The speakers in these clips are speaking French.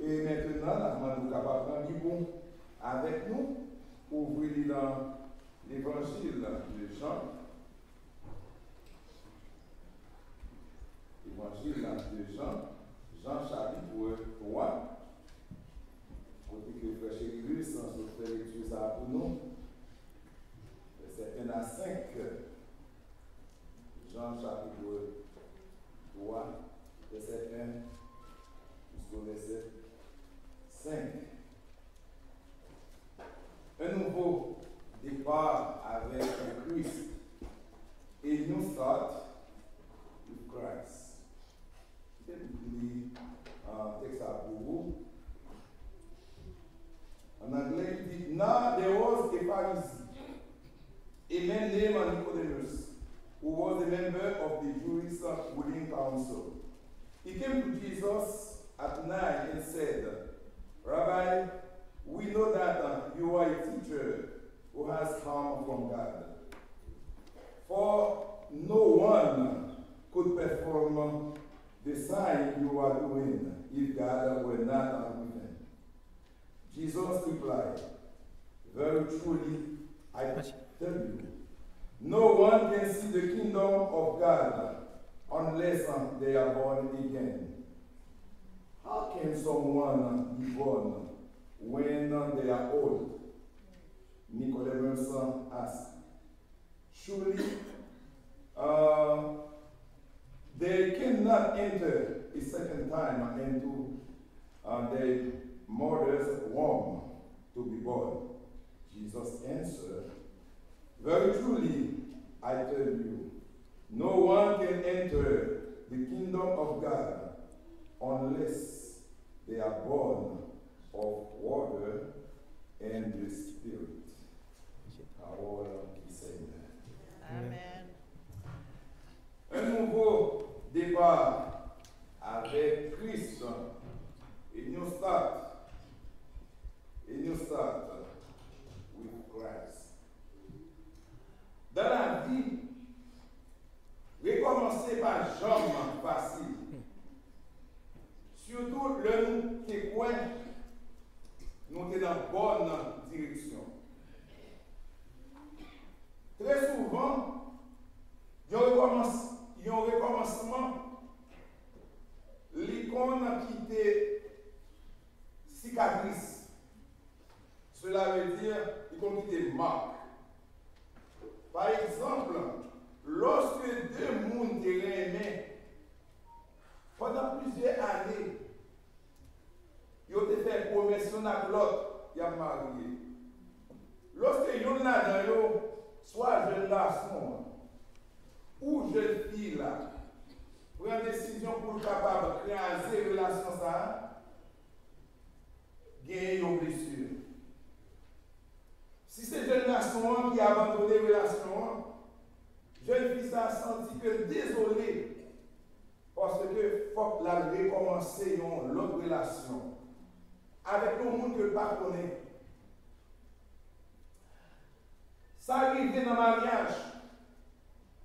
Et maintenant, nous sommes capables de prendre avec nous, ouvrir dans l'évangile de Jean. Évangile de Jean, Jean chapitre 3. Côté que le frère Chéri sans se faire lecture ça pour nous. Verset 1 à 5. Jean chapitre 3, verset 1 jusqu'au verset 5. Un nouveau départ avec Christ. A new start with Christ. Je vais vous lire un texte pour vous. En anglais, il dit, Now there was a Pharisee, a man named Nicodemus, who was a member of the Jewish ruling council. He came to Jesus at night and said, Rabbi, we know that you are a teacher who has come from God. For no one could perform the sign you are doing if God were not with him. Jesus replied, Very truly, I tell you, no one can see the kingdom of God unless they are born again. How can someone be born when they are old? Nicodemus asked. Surely, they cannot enter a second time into their mother's womb to be born. Jesus answered, Very truly, I tell you, no one can enter the kingdom of God unless they are born of water and the Spirit. Our Seigneur. Amen. Un nouveau départ avec Christ. A new start. A new start with Christ. Dans la vie, recommencer par jamais facile. Surtout le nous qui est quoi, nous sommes dans la bonne direction. Très souvent, il y a un recommencement, l'icône qui était cicatrice. Cela veut dire l'icône qui était marque. Par exemple, lorsque deux mondes se réunissaient, pendant plusieurs années, ils ont fait promesse avec l'autre, ils ont marié. Lorsque ils ont là dans soit jeune garçon ou jeune fille là, prend une décision pour être capable de créer une relation, ça, gagner une blessure. Si c'est jeune garçon qui a abandonné la relation, jeune fille ça a senti que désolé, parce que faut la recommencer une autre relation avec le monde que pas connaît. Ça arrive dans le mariage,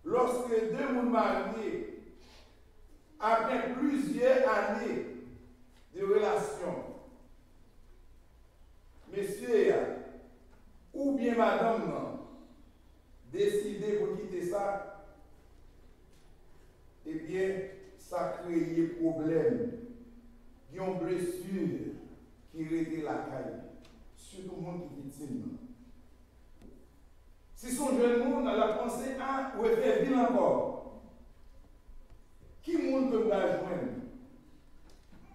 lorsque deux mondes mariés, après plusieurs années de relation, monsieur ou bien madame décidé pour quitter ça, eh bien, ça crée des problèmes, qui ont blessure, qui régler la caille, surtout le monde qui est victime. Si son jeune monde a la pensée à refaire bien encore, qui monde peut me rejoindre?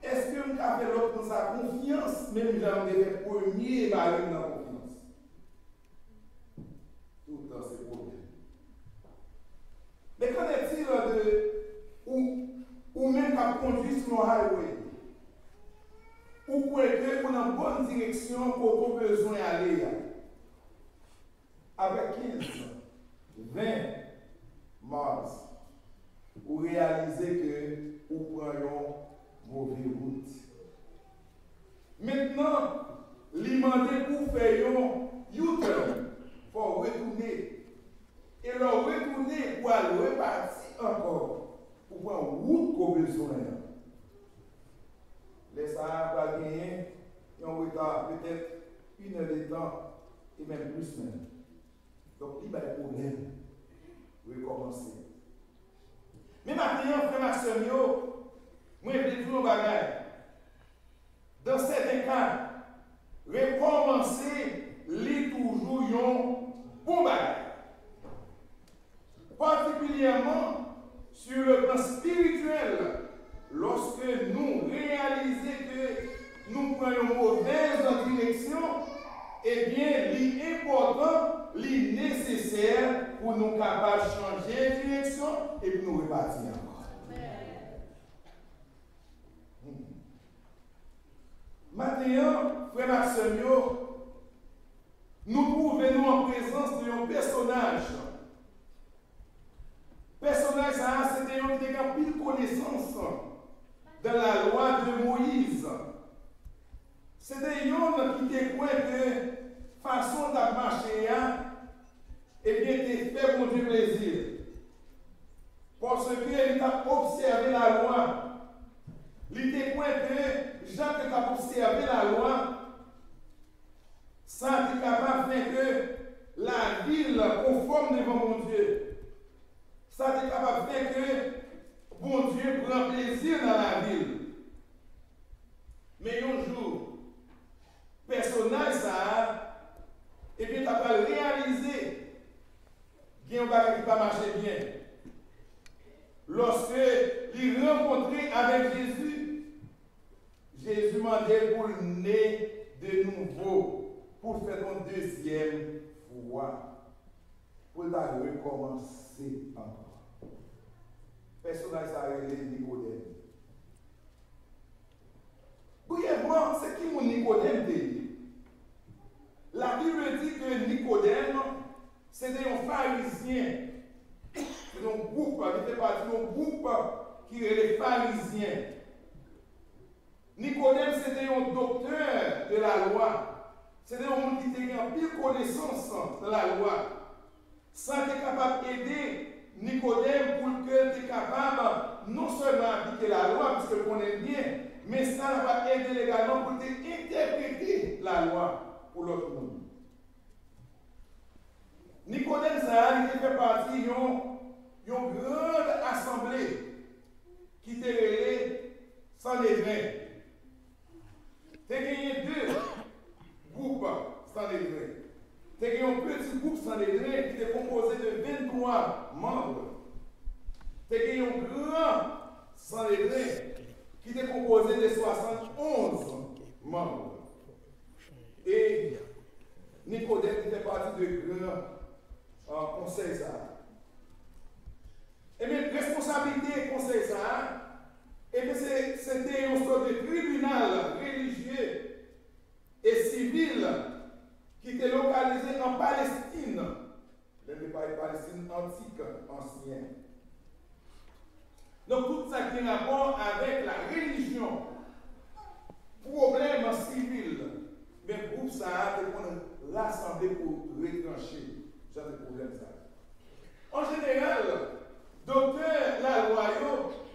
Est-ce que nous avons l'autre pour sa confiance, même j'en ai le premier mari dans la confiance? Tout dans ces problèmes. Mais qu'en est-il de ou même qu'à conduire sur le highway? Ou pour être dans la bonne direction pour qu'on besoin d'aller? Avec 15, 20 mars, vous réalisez que vous prenez une mauvaise route. Maintenant, l'imandé pour faire un U-turn pour retourner. Et le retourner pour aller repartir encore pour prendre une route qu'on a besoin. Les Sahara va gagner, et on retard peut-être 1 heure de temps, et même plus même. Donc, il va y avoir des problèmes. Recommencer. Mais maintenant, frère Maxime, moi, je vais dire un bagage. Dans certains cas, recommencer, lit toujours un bon bagage. Particulièrement sur le plan spirituel, lorsque nous réalisons que nous prenons une mauvaise direction, eh bien, il est important, il est nécessaire pour nous capables de changer de direction et pour nous repartir encore. Maintenant, frère Maxime, nous trouvons en présence d'un personnage. Personnage, c'était un qui a pile connaissance dans la loi de Moïse. C'était un qui était quoi que façon de marcher, et bien, qui fait mon Dieu plaisir. Parce qu'il a observé la loi. Il était quoi que Jean qui a observé la loi, ça est capable de faire que la ville conforme devant mon Dieu. Ça est capable de faire que mon Dieu prend plaisir dans la ville. Mais un jour, personnage ça, et puis tu as pas réalisé qu'il y a un bagage qui ne va pas marcher bien. Lorsque il rencontrait avec Jésus, Jésus demandait pour le nez de nouveau, pour faire une deuxième fois, pour la recommencer encore. Personnage ça a été Nicodème. Brièvement, c'est qui mon Nicodème dit? La Bible dit que Nicodème, c'était un pharisien. C'est un groupe, il fait partie d'un groupe qui est les pharisiens. Nicodème, c'était un docteur de la loi. C'était un monde qui était en pile connaissance de la loi. Ça était capable d'aider Nicodème pour que tu es capable non seulement d'appliquer la loi, parce que connaît bien, mais ça va aider également pour interpréter la loi pour l'autre monde. Nicodème, ça, il fait partie d'une grande assemblée qui était relée Sanhédrin. Tu as gagné 2 groupes Sanhédrin. Tu as gagné un petit groupe Sanhédrin qui était composé de 23 membres. Tu as gagné un grand Sanhédrin qui était composé de 71 membres. Et Nicodème était partie de grand conseil ça. Et bien, responsabilité conseil ça, et bien c'était une sorte de tribunal religieux et civil qui était localisé en Palestine, le pays Palestine antique, ancien. Donc tout ça qui a rapport avec la religion, problème civil, mais pour ça, on rassemblé pour retrancher ce problème ça. En général, docteur la loi,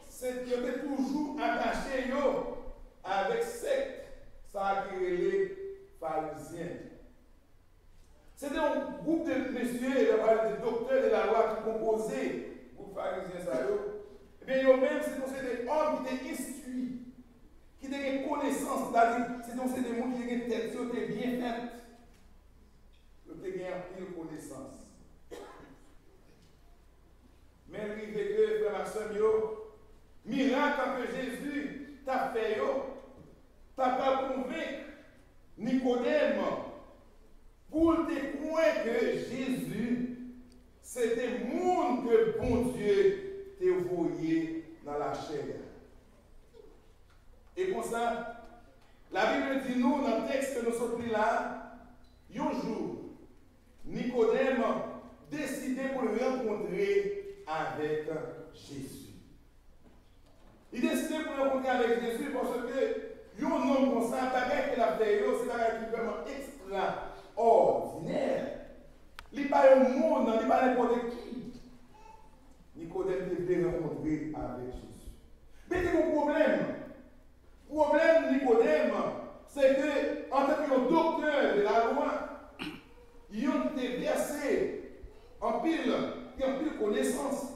c'était toujours attaché avec secte, ça qui est les pharisiens. C'était un groupe de messieurs, de docteurs de la loi qui composaient le groupe pharisien. Et bien, eux-mêmes, c'était des hommes qui étaient instruits, qui avaient des connaissances, c'est des gens qui avaient des têtes, qui étaient bien faites, qui avaient une connaissance. Mais il arrive que, frère Maxime, miracle que Jésus t'a fait, t'as pas convaincu Nicodème pour te croire que Jésus, c'était le monde que bon Dieu t'a envoyé dans la chair. Et comme ça, la Bible dit nous, dans le texte que nous sommes pris là, un jour, Nicodème décidait pour le rencontrer avec Jésus. Il décidait pour le rencontrer avec Jésus parce que un homme comme ça, bagage qu'il a fait, c'est un bagage qui est vraiment extraordinaire. Il n'est pas un monde, il n'est pas n'importe qui. Nicodème devait rencontrer avec Jésus. Mais c'est mon problème. problème Nicodème, c'est que, en tant que docteur de la loi, ils ont été versés en pile connaissance.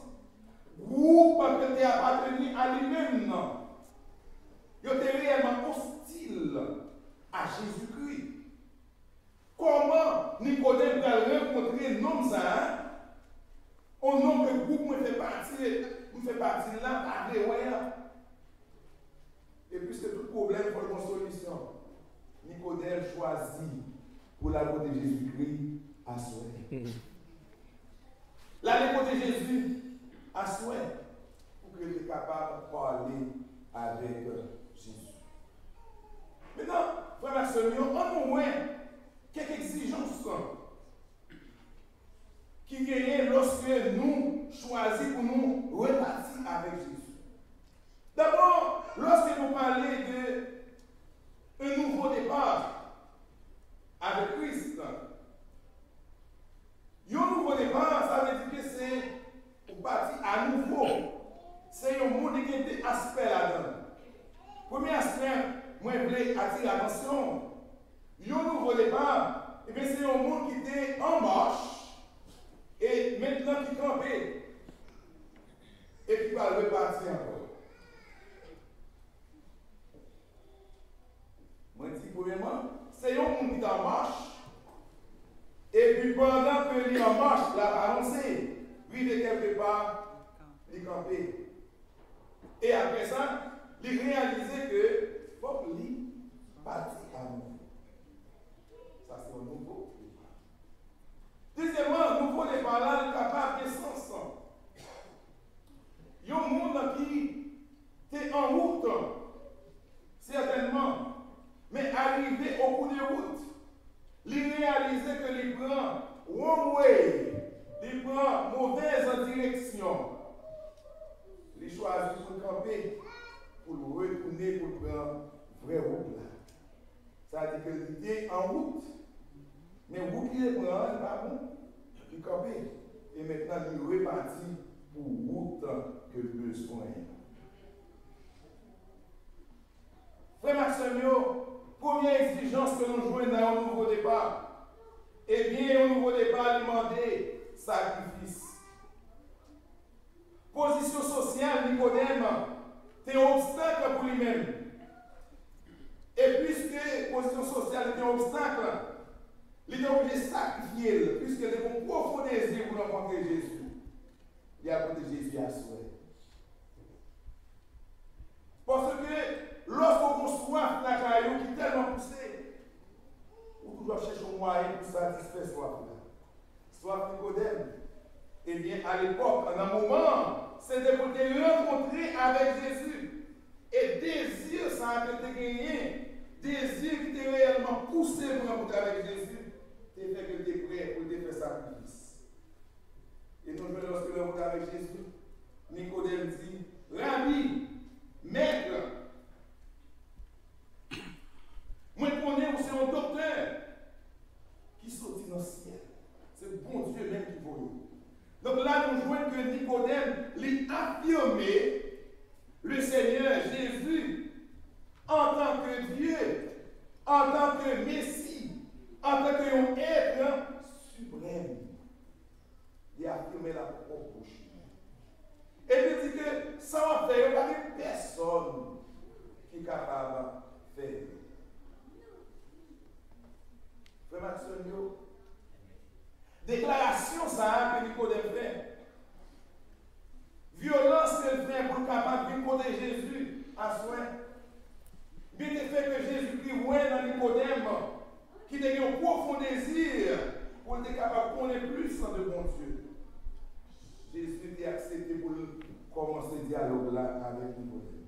Groupe qui a appartenu à lui-même, non. Ils étaient réellement hostiles à Jésus-Christ. Comment Nicodème va rencontrer un homme ça, un homme que le groupe me fait partie là, par des moyens. Et puisque tout problème faut une solution, Nicodème choisit pour la côté de Jésus-Christ à souhait. La côté de Jésus à souhait pour qu'il soit capable de parler avec Jésus. Maintenant, frère et sœurs, on a au moins quelques exigences qui gagnent lorsque nous choisissons pour nous repartir avec Jésus. D'abord, lorsque nous parlons d'un nouveau départ avec Christ, un nouveau départ, ça veut dire que c'est pour partir à nouveau. C'est un monde qui a des aspects là-dedans. Premier aspect, moi je voulais attirer l'attention. Un nouveau départ, et bien c'est un monde qui était en marche et maintenant qui campait et qui va repartir encore. Moi je dis premièrement, c'est un monde qui est en marche et puis pendant que il est en marche, il a avancé, lui de quelque part, il campait. Et après ça, il réalisait que faut qu'il partit à nouveau. Ça, c'est un nouveau départ. Deuxièmement, un nouveau départ là, capable de sens. Il y a un monde qui est en route, certainement, mais arrivé au bout de route, il réalisait que il prend wrong way, il prend mauvaise direction. Il choisit pour camper, pour le retourner, pour prendre vraie route là. Ça veut dire qu'il était en route, mais route qu'il prend, il n'est pas bon, il campait. Et maintenant, il repartit pour route que besoin. Frère Maximio, première exigence que nous jouons dans un nouveau départ, eh bien, un nouveau départ demandait sacrifice. Position sociale, Nicodème, c'est un obstacle pour lui-même. Et puisque position sociale est un obstacle, il est obligé de sacrifier, puisqu'il a un profond désir pour rencontrer Jésus. Il a rencontré Jésus à souhait. Parce que lorsqu'on soif la caillou qui est tellement poussée, on doit chercher un moyen pour satisfaire soif. Soif Nicodème. Eh bien, à l'époque, en un moment, c'était pour te rencontrer avec Jésus. Et désir, ça a été gagné. Désir qui t'est réellement poussé pour rencontrer avec Jésus, t'es fait que tu es prêt pour te faire sacrifice. Et nous, lorsque nous rencontrons avec Jésus, Nicodème dit, Rabbi, maître, moi je connais où c'est un docteur qui sortit dans le ciel. C'est bon Dieu même qui voit. Donc là, nous voyons que Nicodème l'a affirmé le Seigneur Jésus en tant que Dieu, en tant que Messie, en tant qu'un être suprême. Il a affirmé la propre bouche. Et il dit que ça va faire, il n'y a pas personne qui est capable de faire. Frère Maxime, déclaration ça que Nicodème fait. Violence qu'elle fait pour capable de côté Jésus à soin. Bien le fait que Jésus-Christ voit dans Nicodème qui a un profond désir pour être capable de connaître plus de bon Dieu. Jésus a accepté pour commencer le dialogue là avec Nicodème.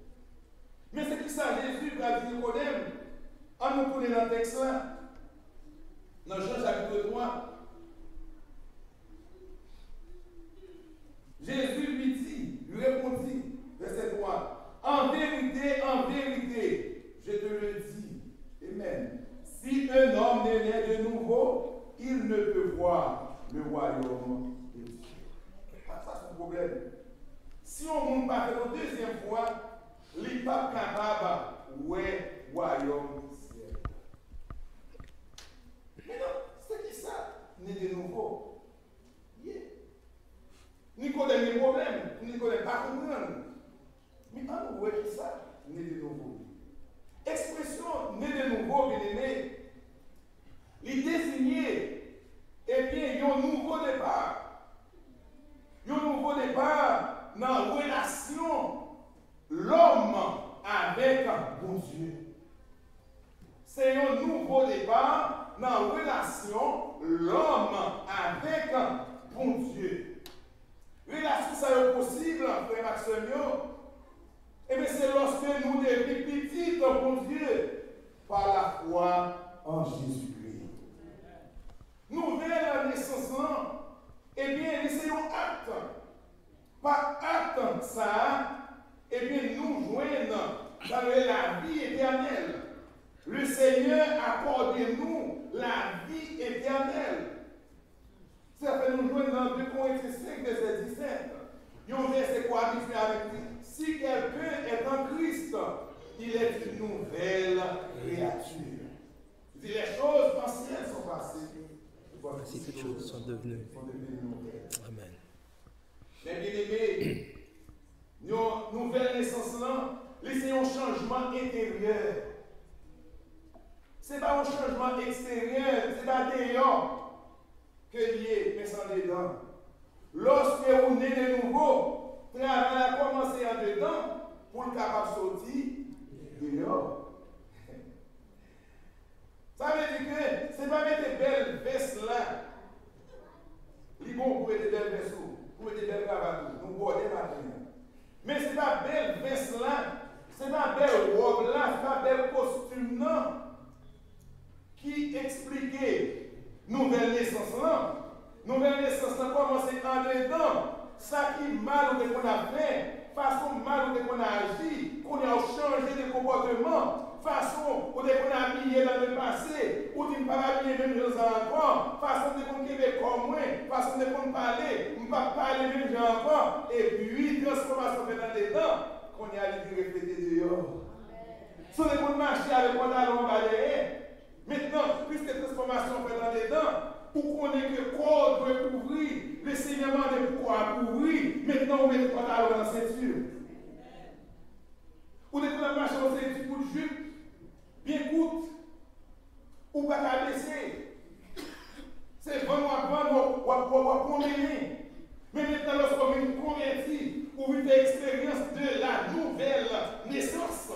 Mais c'est qui ça Jésus va dire Nicodème? En nous tournant dans le texte là, dans Jean chapitre 3, Jésus lui répondit, verset 3, en vérité, je te le dis, amen. Si un homme n'est né de nouveau, il ne peut voir le royaume de Dieu. Ça, c'est le problème. Si on ne monte pas la deuxième fois, il n'est pas capable de ouais royaume ciel. Mais non, c'est qui ça? Né de nouveau. Yeah. Nicodème a des problèmes, Nicodème pas comprendre. Mais on voit qui ça? Né de nouveau. Expression né de nouveau, bien aimé, il désignait, eh bien, un nouveau départ. Un nouveau départ dans la relation l'homme avec bon Dieu. C'est un nouveau départ dans la relation l'homme avec bon Dieu. Relation, ça est possible, frère Maximio. Et bien, c'est lorsque nous devenons petits dans bon Dieu par la foi en Jésus-Christ. Nouvelle naissance, eh bien, essayons acte. Par acte, ça, eh bien, nous joignons dans la vie éternelle. Le Seigneur accorde-nous la vie éternelle. Ça fait nous joindre dans 2 Corinthiens 5, verset 17. Il y a un verset quoi habitué avec lui. Si quelqu'un est en Christ, il est une nouvelle créature. Les choses anciennes sont passées. Voici toutes choses sont devenues nouvelles. Amen. Mais bien aimé, nos nouvelles naissances là, c'est un changement intérieur. Ce n'est pas un changement extérieur, ce n'est pas dehors que lié, mais sans dedans. Lorsque vous êtes de nouveau, le travail a commencé en dedans pour le capable de sortir dehors. Ça veut dire que ce n'est pas mettre des belles vestes là. Il est bon pour mettre des belles vestes, pour mettre des belles cravates, nous border maintenant. Mais ce n'est pas belle veste là, ce n'est pas belle robe là, ce n'est pas belle costume non. Qui expliquait nouvelle naissance là. Nouvelle naissance là commence en dedans. Ça qui mal qu'on a fait, façon mal qu'on a agi, qu'on a changé de comportement, façon qu'on a habillé dans le passé, ou qu'on ne pas habillé même gens encore, façon de qu'on est comme moi, façon de qu'on parler, on ne pas parler même gens encore, et puis transformation fait dans dedans, qu'on a allé répéter dehors. Si on marche avec un pantalon balayé, maintenant, plus de transformation fait dans dedans, pour qu'on ait que corps doit couvrir, le Seigneur m'a dit pourquoi couvrir, maintenant on met le pantalon dans la ceinture. Ou dès qu'on a marché dans une petite jupe, bien courte, ou pas qu'à baisser. C'est vraiment à promener. Mais maintenant, lorsqu'on est converti, ou une expérience de la nouvelle naissance,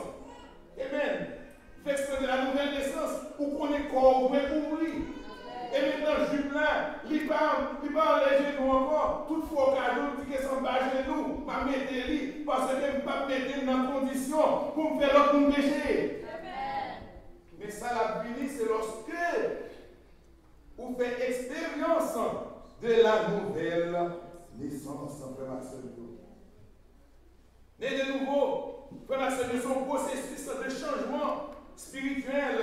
amen. Fait de la nouvelle naissance, ou qu'on est corps doit couvrir. Et maintenant, jupe là, il parle les genoux encore. Toutefois, au cas où, il dit que son bas genou, pas mettre lui, parce que je ne peux pas mettre dans la condition pour me faire l'autre pour me pécher. Mais ça, la bénie, c'est lorsque vous faites expérience de la nouvelle naissance, frère Maxime. Mais de nouveau, frère Maxime, son processus de changement spirituel.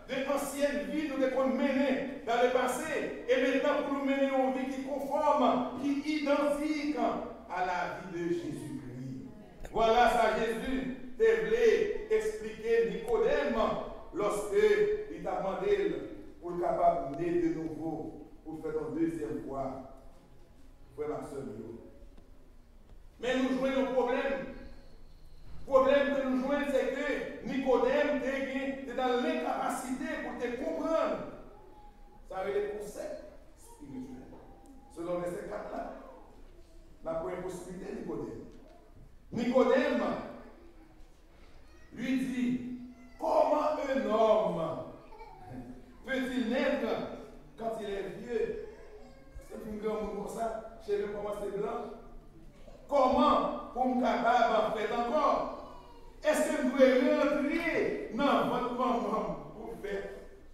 De l'ancienne vie, nous devons mener dans le passé, et maintenant pour nous mener une vie qui conforme, qui est identique à la vie de Jésus-Christ. Voilà ça, Jésus voulait expliquer Nicodème lorsque il t'a demandé pour le capable de naître de nouveau, pour faire une deuxième fois. Frère Maxime. Mais nous jouons un problème. Le problème que nous jouons, c'est que Nicodème est dans l'incapacité pour te comprendre. Ça veut dire les concepts spirituels. Selon verset 4 là, la première possibilité, Nicodème. Nicodème lui dit, comment un homme peut-il naître quand il est vieux? C'est une grande comme ça, chez lui comment c'est blanc. Comment pour me capable faire encore? Est-ce que vous pouvez rentrer dans votre maman pour faire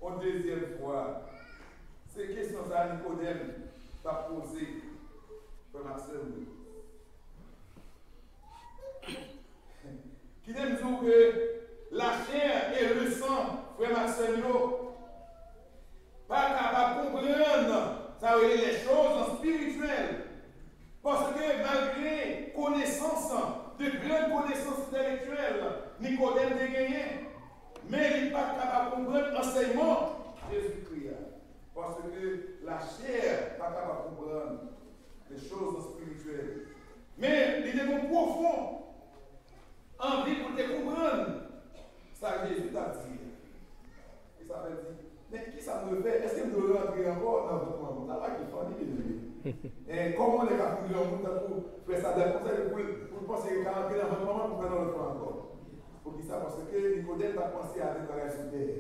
une deuxième fois? C'est question ça, Nicodème t'a posé pour Maxime. Qui aime dire que la chair et le sang, frère Maxime, pas capable de comprendre, ça veut dire les choses spirituelles. Parce que malgré connaissance de grandes connaissances intellectuelles, Nicodème de gagné, mais il n'est pas capable de comprendre l'enseignement Jésus-Christ. Parce que la chair n'est pas capable de comprendre les choses spirituelles. Mais il est donc profond, envie pour te comprendre. Ça, Jésus t'a dit. Et ça veut dire, mais qui ça me fait? Est-ce que vous devez rentrer encore dans votre monde? Ça va qu'il faut dire. Et comment les gars font le monde pour faire ça d'un conseil pour penser qu'il va rentrer dans votre monde pour faire dans l'autre encore? Pour dire ça, parce que Nicodème a pensé à déclarer sur terre.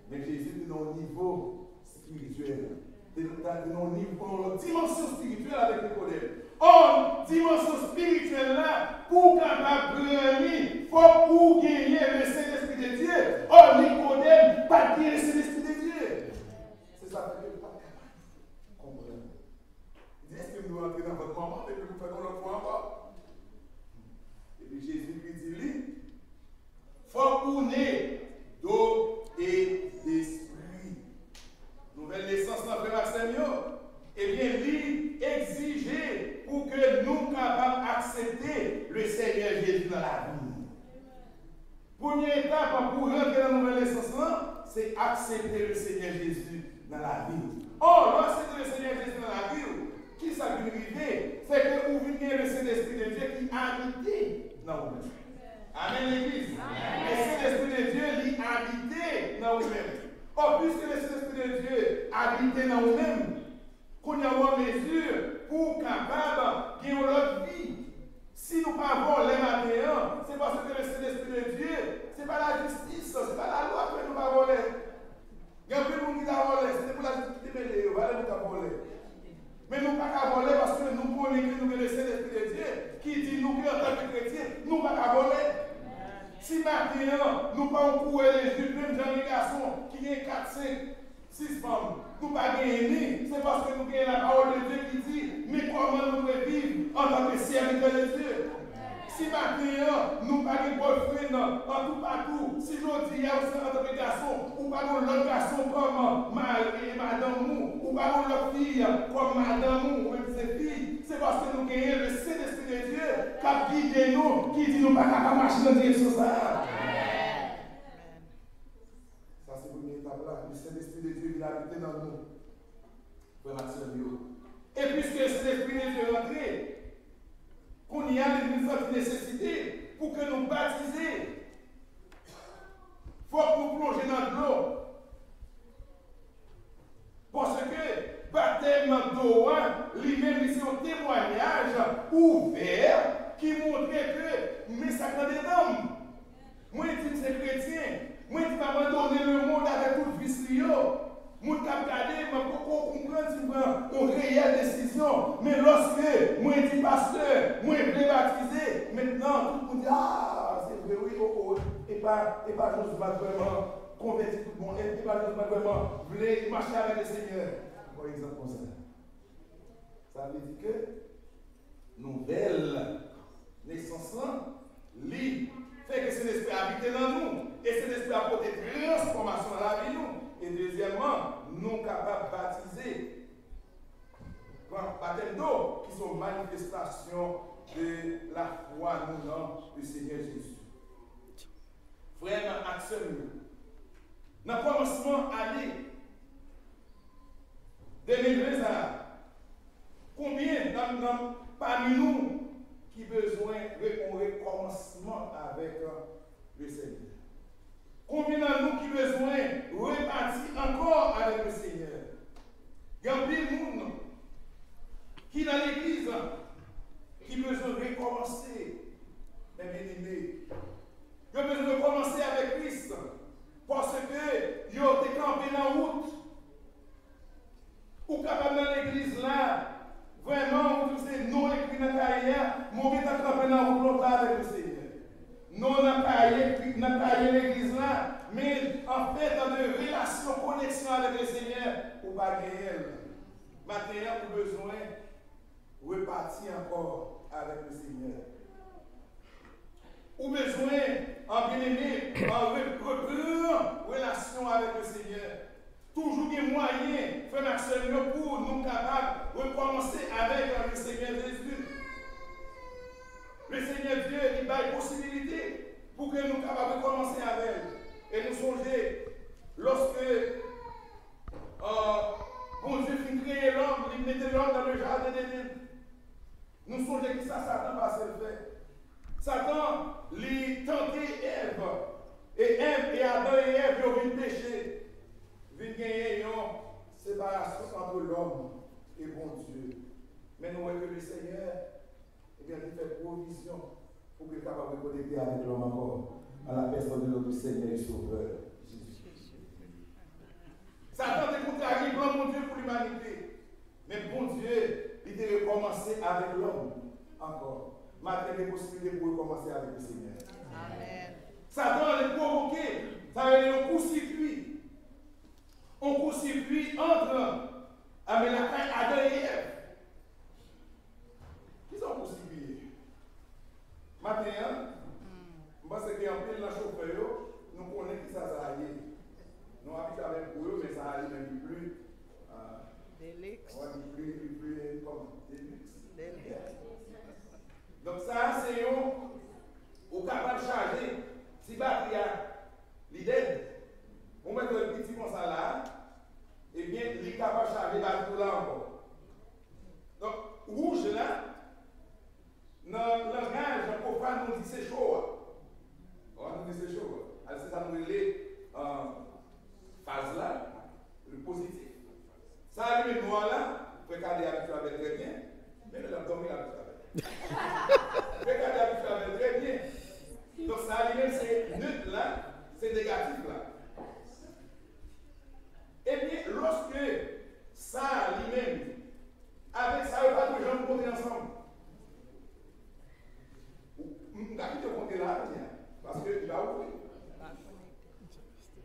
Mais Jésus est dans un niveau spirituel. Dans une dimension spirituelle avec Nicodème. Or, dimension spirituelle là, pour capable il faut pour gagner le Saint-Esprit de Dieu. Or, Nicodème, pas gagner le Saint-Esprit de Dieu. C'est ça que pas capable. Comprenez. Est-ce que nous rentrons dans votre moment et que nous faisons l'autre fois encore? Et puis Jésus lui dit, lui, faut pour naître d'eau et d'esprit. Nouvelle naissance dans le Maxime, eh bien, lui exiger pour que nous capables d'accepter le Seigneur Jésus dans la vie. Première étape pour rentrer dans la nouvelle naissance, c'est accepter le Seigneur Jésus dans la vie. Or, lorsque le Seigneur Jésus dans la vie, qui ça veut dire? C'est que vous venez le Saint-Esprit de Dieu qui habite dans vous-même. Amen, l'Église. Le Saint-Esprit de Dieu lui habite dans vous-même. Or, puisque le Saint-Esprit de Dieu habite dans vous-même, qu'on a en mesure pour capable de gagner notre vie. Si nous n'avons pas les matins, c'est parce que le Saint-Esprit de Dieu, ce n'est pas la justice, ce n'est pas la loi que nous avons volé. Il y a un peu de monde qui a volé, c'est pour la justice de Dieu, nous avons volé. Mais nous ne pouvons pas voler parce que nous connaissons que nous le Saint-Esprit de Dieu qui dit nous qu'en tant que chrétiens, nous ne pouvons pas voler. Si maintenant nous ne pouvons pas courir les yeux, même dans les garçons qui ont 4, 5, 6 femmes, nous ne pouvons pas gagner, c'est parce que nous avons la parole de Dieu qui dit, mais comment nous devons vivre en tant que serviteurs de Dieu. Si maintenant nous ne pouvons pas boyfriend en tout partout, si je dis, il y a aussi en tant que garçon, ou pas l'autre garçon comme madame ou pas l'autre fille comme madame ou même ses filles, c'est parce que nous gagnons le Saint-Esprit de Dieu qui a guidé nous, qui dit nous ne pouvons pas marcher dans la direction ça. Ça, c'est la première étape là. Le Saint-Esprit de Dieu, il a habité dans nous. Et puisque le Saint-Esprit de Dieu est rentré, qu'on y a une nécessité pour que nous baptisions, il faut que nous plongions dans l'eau. Parce que baptême d'eau, lui-même, c'est un témoignage ouvert qui montre que mais ça quand des hommes. Moi, je dis que c'est chrétien. Moi, je vais abandonner le monde avec toute vie. Moi, je vais regarder, je vais comprendre une réelle décision. Mais lorsque moi, je dis pasteur, moi, je vais baptiser, maintenant, tout le monde dit ah, c'est vrai, oui, oh, et pas juste vraiment converti tout le monde, et pas juste vraiment voulez marcher avec le Seigneur. Par exemple, comme ça. Ça veut dire que nouvelle naissance, lui, fait que cet esprit habite dans nous, et cet esprit apporte des transformations dans la vie nous. Et deuxièmement, nous capables de baptiser par baptême d'eau, qui sont manifestations de la foi nous dans le Seigneur Jésus. Vraiment, action. Dans le commencement année 2020, combien parmi nous qui besoin de recommencement avec le Seigneur? Combien de nous qui besoin de repartir encore avec le Seigneur? Il y a plein de monde qui dans l'église qui besoin de recommencer. Mais bien aimé, il a besoin de commencer avec Christ. Parce que il a été campé dans la route. Ou capable dans l'église là, vraiment, vous savez, nous écrits dans la carrière, nous sommes campé dans la route longtemps avec le Seigneur. Nous n'avons pas l'église là, mais en fait, dans une relation, connexion avec le Seigneur, ou pas gagner. Maintenant, vous avez besoin de repartir encore avec le Seigneur. Ou besoin, en bien-aimé, en reprendre relation avec le Seigneur. Toujours des moyens, frère Maxime, pour nous capables de recommencer avec le Seigneur Jésus. Le possibilités pour que nous capables de commencer avec elle. Et nous songer, lorsque bon Dieu fit créer l'homme, il mettait l'homme dans le jardin d'Éden. Nous songeons que ça, Satan va se le faire. Satan, lui tentait Ève. Et Ève et Adam et Ève, ils ont vu le péché. Ils ont gagné une séparation entre l'homme et bon Dieu. Mais nous voyons que le Seigneur, eh bien, il fait provision pour qu'il soit capable de connecter avec l'homme encore, à la personne de notre Seigneur et Sauveur, Jésus. Satan a contrarié le plan de Dieu pour l'humanité. Mais bon Dieu, il devait recommencer avec l'homme encore. Maintenant, il y a des possibilités pour recommencer avec le Seigneur. Amen. Satan a provoqué, ça veut dire un court-circuit. Un court-circuit entre Adam et Ève. Qui sont court-circuits? Maintenant, je pense qu'il y a un peu de chauffeur, nous connaissons qui ça a lié. Nous habitons avec eux, mais ça a lié même plus. Délix. On va dire plus comment? Délix. Donc ça, c'est au capable de charger. Si batterie a l'idée, on met le petit comme ça là, et bien, il est capable de charger batterie là encore. Donc, rouge là, dans le langage profane, nous dit c'est chaud. On nous dit c'est chaud. Alors, c'est ça nous relève phase là, le positif. Ça arrive le noir là, vous pouvez regarder habitué avec très bien, mais nous l'avons dormi habitué avec. Vous pouvez regarder habitué avec très bien. Donc ça arrive, c'est neutre là, c'est négatif là. Et bien, lorsque ça lui-même, avec ça, il n'y a pas de gens pour compter ensemble. On va quitter compter là, parce qu'il va ouvrir.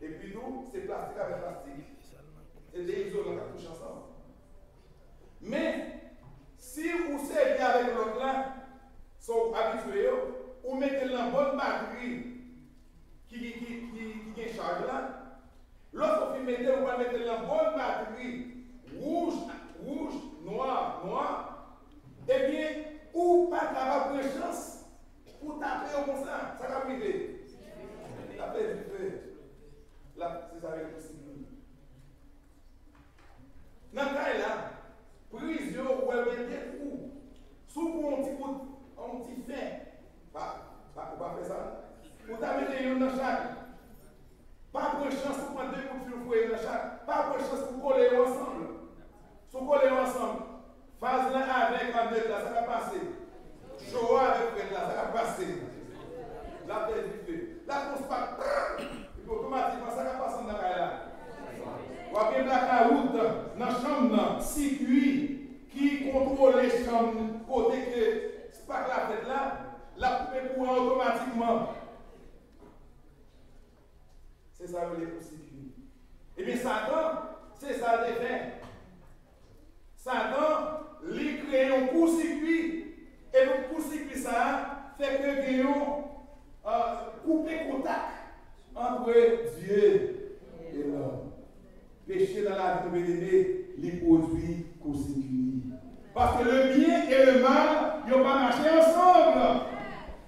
Et puis nous, c'est plastique avec plastique. C'est des isolants qui touchent ensemble. Mais, si vous servez avec l'autre là, sont habitués, vous mettez la bonne batterie qui est charge là. Lorsque vous mettez, vous mettez la bonne batterie rouge, noir, eh bien, ou pas capable de chance pour taper comme ça, ça va priver. Taper du feu. Là, c'est ça avec le possible. Dans le cas là, prison, vous avez des coups. Sous pour un petit fin, pas faire ça. Vous avez mis dans chaque. Pas de chance pour prendre deux coups de fil fouet dans chaque. Pas de chance pour coller ensemble. Si vous collez ensemble, phase là avec la deux là, ça va passer. Chaud avec là, ça va passer. La tête du feu. La course pas. Et puis automatiquement, ça va passer dans la là. Vous avez la caroute dans la chambre, circuit qui contrôle les chambres, côté que c'est pas que la tête là, la poupée courant automatiquement. C'est ça le circuit. Et bien Satan, c'est ça le fait. Satan, lui crée un court-circuit. Et le court-circuit, ça fait que nous couper contact entre Dieu et l'homme. Péché dans la vie de bien-aimé, les produits court-circuit. Parce que le bien et le mal, ils n'ont pas marché ensemble.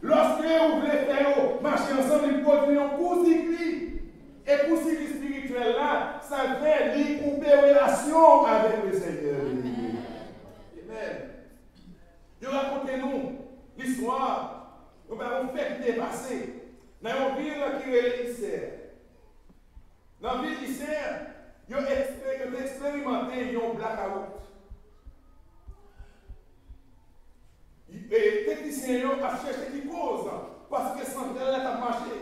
Lorsque vous voulez faire marcher ensemble, ils produisent un court-circuit. Et court-circuit spirituel là, ça fait les couper relation avec le Seigneur. Amen. Ils racontez-nous l'histoire, nous avons fait dépasser dans une ville qui est l'Isère. Dans la ville d'Isère, ils ont expérimenté un blackout. Les techniciens ont cherché qui cause, parce que sans tel a marché.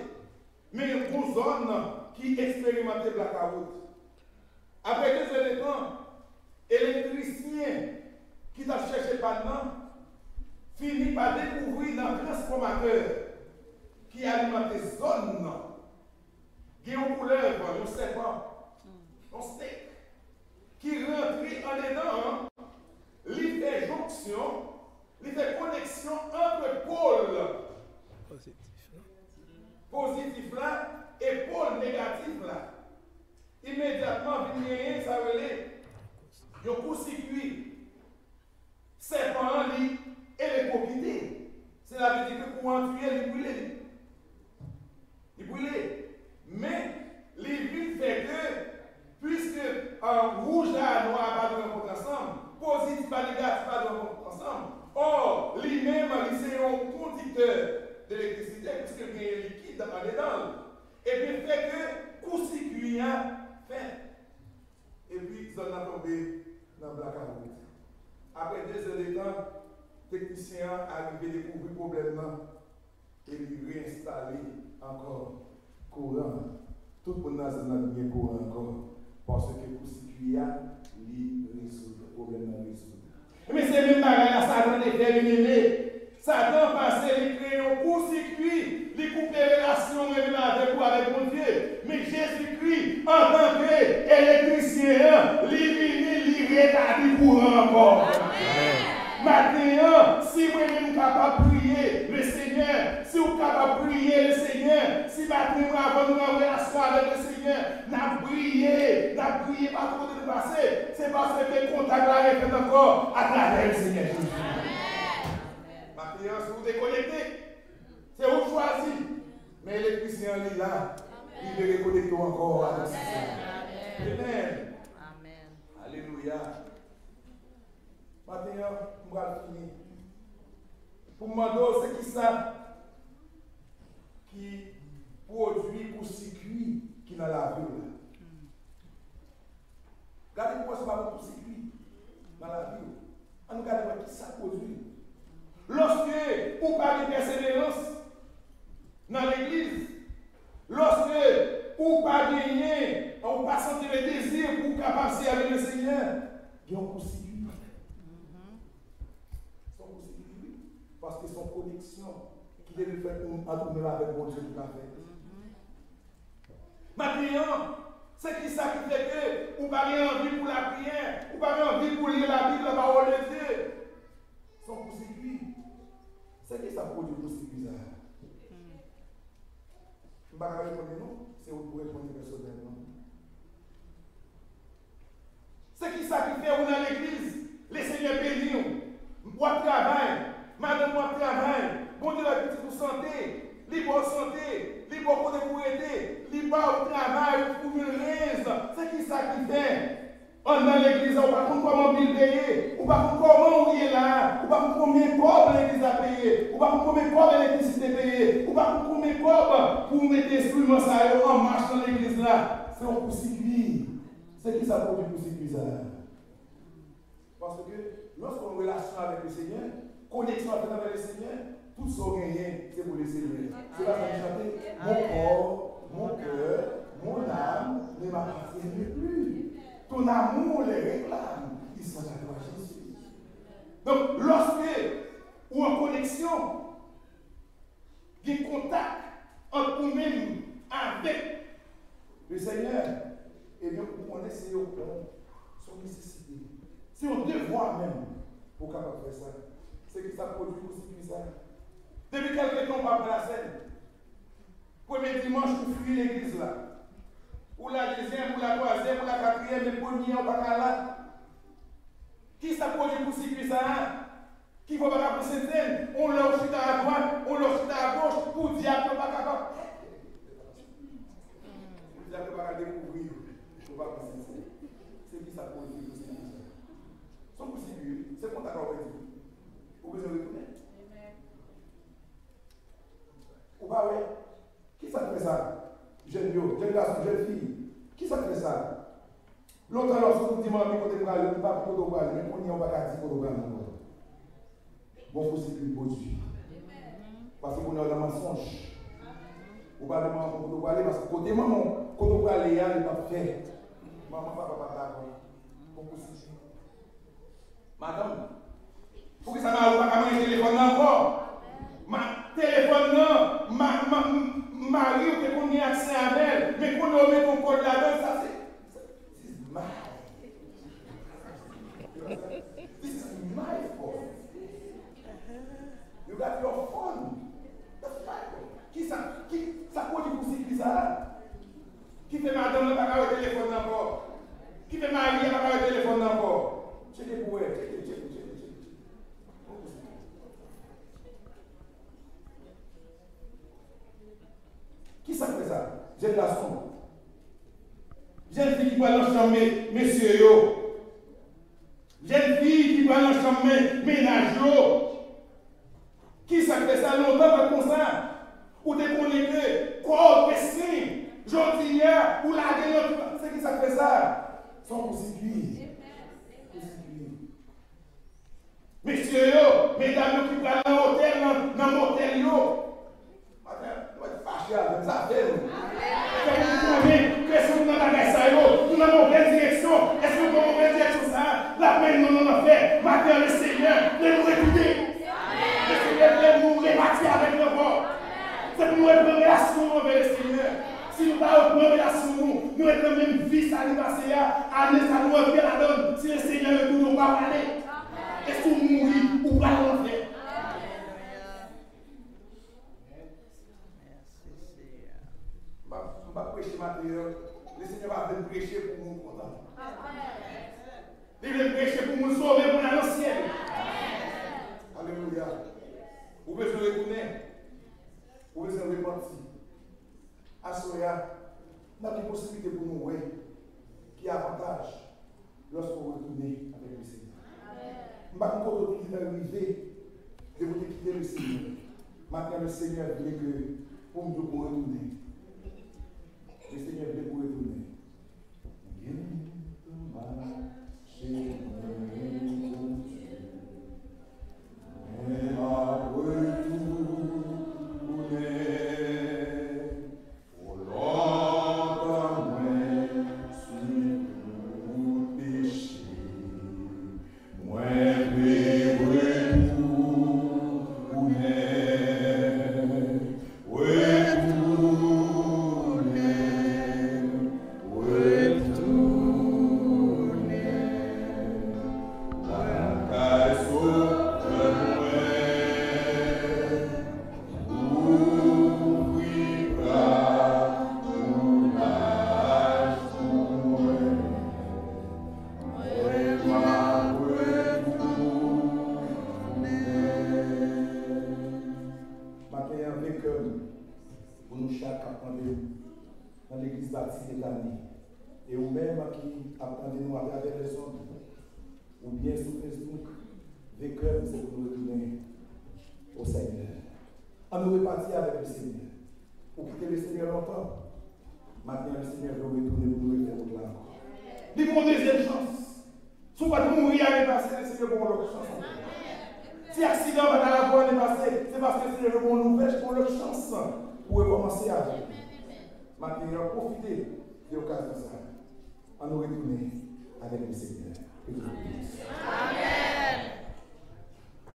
Mais il y a une zone qui expérimentait blackout. Après 2 heures de temps, l'électricien qui t'a cherché pendant finit par découvrir dans le transformateur qui alimentait zone. Il y a une couleur, un serpent, un steak, qui rentrait en dedans, il fait jonction, il fait connexion entre pôle positif là et pôle négatif là. Immédiatement, il ça relève, il y a un court-circuit. Serpent et les coquilles. C'est la vérité que pour en tuer, il brûle. fournisseur d'électricité, puisque il y a un liquide en dedans. Et puis, fait que court-circuit fait. Et puis, ils ont tombé dans le blackout. Après 2 heures de temps, le technicien arrivé à découvrir le problème et lui réinstaller encore courant. Tout le monde a bien courant encore. Parce que le court-circuit lui résout le problème. Mais c'est même pas Satan est terminé. Satan pensait qu'il créer un court-circuit, il coupe les relations avec vous, avec mon Dieu. Mais Jésus-Christ, en tant qu'électricien, il rétablit le courant encore. Maintenant, si vous êtes capable de prier le Seigneur, si vous êtes capable de prier le Seigneur, si maintenant avant nous en relation avec le Seigneur, n'a prié pas pour le passer, c'est parce que le contact là est fait encore à travers le Seigneur Jésus. Maintenant, si vous déconnectez, c'est vous choisir. Mais l'électricien est là, il est reconnecté encore à notre Seigneur. Amen. Alléluia. Maintenant, je vais finir. Pour me demander, c'est qui ça qui produit pour circuit qui dans la vie. Regardez pourquoi ce n'est pas pour circuit dans la vie. On regarde qui ça produit. Lorsque vous parlez de persévérance dans l'église, lorsque vous parlez, on pas sentir le désir pour capaciter avec le Seigneur, il y a un pour circuit. Parce que son connexion qui devait faire entre nous avec mon Dieu tout à fait. Maintenant, c'est qui ça qui fait que vous n'avez pas envie pour la prière, vous n'avez pas envie pour lire la Bible, la parole de Dieu. Son poursuivi. C'est qui ça produit pour poursuivi ça? Je ne vais pas répondre non, c'est vous pour répondre personnellement. C'est qui ça qui fait vous dans l'église? Les seigneurs bénis, vous travail. Madame, moi, travail, bon Dieu, la petite santé, libre santé, libre pour aider, libre au travail, pour une raison. C'est qui ça qui fait? On dans l'église, on ne va pas comment il payer, on ne va pas comment il est là, on ne va pas combien de corps l'église a payé, on ne va pas combien de corps l'électricité payé, on ne va pas combien de corps pour mettre l'instrument ça en marche dans l'église là. C'est un poursuivi. C'est qui ça produit poursuivi ça? Parce que lorsqu'on a une relation avec le Seigneur, connexion avec le Seigneur, tout ce qu'on gagne, c'est pour le Seigneur. C'est là qu'on chanter. Mon corps, mon cœur, mon âme ne m'appartiennent plus. Ton amour les réclame. Ils sont à toi, Jésus. Donc, lorsque, ou en connexion, il y a contact entre nous-mêmes avec le Seigneur, eh bien, vous connaissez son nécessité. C'est un devoir même pour capable faire ça. C'est que ça produit aussi ça. Depuis quelques temps, on va la scène. Premier dimanche, vous fuyez l'église là. Ou la deuxième, ou la troisième, ou la quatrième, le premier, on va là. Qui ça produit aussi ça? Qui va pas la scène? On leur chute à droite, on leur chute à gauche, pour dire que pas capable. Pour dire que pas découvrir, on va pas c'est qui ça produit aussi ça? Son possible, c'est qu'on t'a compris. Vous pouvez retourner. Ou pas, oui. Qui ça fait ça? Jeune garçon, jeune fille. Qui ça fait ça? L'autre, lorsque vous dites, maman, côté bras, le pas pour le bras, mais on y a pas dit pour le bras. Bon, possible, bon Dieu. Parce que vous avez un mensonge. Vous ne pouvez pas pour le bras, parce que côté maman, quand vous allez, il n'y a pas fait. Maman, papa, d'accord. Bon, possible. Madame, pour que ça m'a pas un téléphone encore. Ma téléphone non, Marie ou qu'on ait accès à elle, mais qu'on a mis ton code là-dedans, ça c'est mal. This is my phone. You got your phone. That's right. Qui ça produit pour ces ça? Qui fait madame n'a pas le téléphone encore? Qui fait Marie n'a pas le téléphone encore? Checkez pour elle, checkez. Qui ça fait ça? Jeune garçon. Jeune fille qui va dans la chambre, messieurs. Jeune fille qui va dans la chambre, ménage. Qui ça fait ça longtemps? On va être fâché avec ça. Qu'est-ce que nous avons fait ça? Nous avons une mauvaise direction. Est-ce que nous avons une mauvaise direction? Ça, la peine nous en fait. Maintenant, le Seigneur, de nous écouter. Le Seigneur veut nous rebâtir avec nos corps. C'est pour nous reprendre relation avec le Seigneur. Si nous n'avons pas reprendre relation, nous avons la même vie, ça nous passe à année, ça nous a fait la donne. Si le Seigneur ne nous pas parler, est-ce que nous mourons ou pas l'en faire? On va prêcher matériel. Le Seigneur va venir prêcher pour nous contents. Il veut prêcher pour nous sauver pour la ciel. Alléluia. Vous pouvez se retourner. Vous pouvez se repentir. Assoya, on a des possibilités pour nous, oui, qui a avantage lorsqu'on retourne avec le Seigneur. Je ne vais pas vous arriver de vous quitter le Seigneur. Maintenant, le Seigneur voulait que pour nous retourner. Le Seigneur voulait pour retourner. Ou bien sur Facebook, vécœur, c'est pour nous retourner au Seigneur. On nous repartir avec le Seigneur. Pour quitter le Seigneur longtemps. Maintenant, le Seigneur veut retourner pour nous faire au-delà encore. Dis-moi une deuxième chance. Si vous ne mourir à passer, le Seigneur pour l'autre chance. Si l'accident va dans la voie est passé, c'est parce que le Seigneur veut qu'on nous pêche pour l'autre chance pour recommencer avec. Maintenant, profitez de l'occasion de ça. On nous retourner avec le Seigneur. Que Dieu vous bénisse.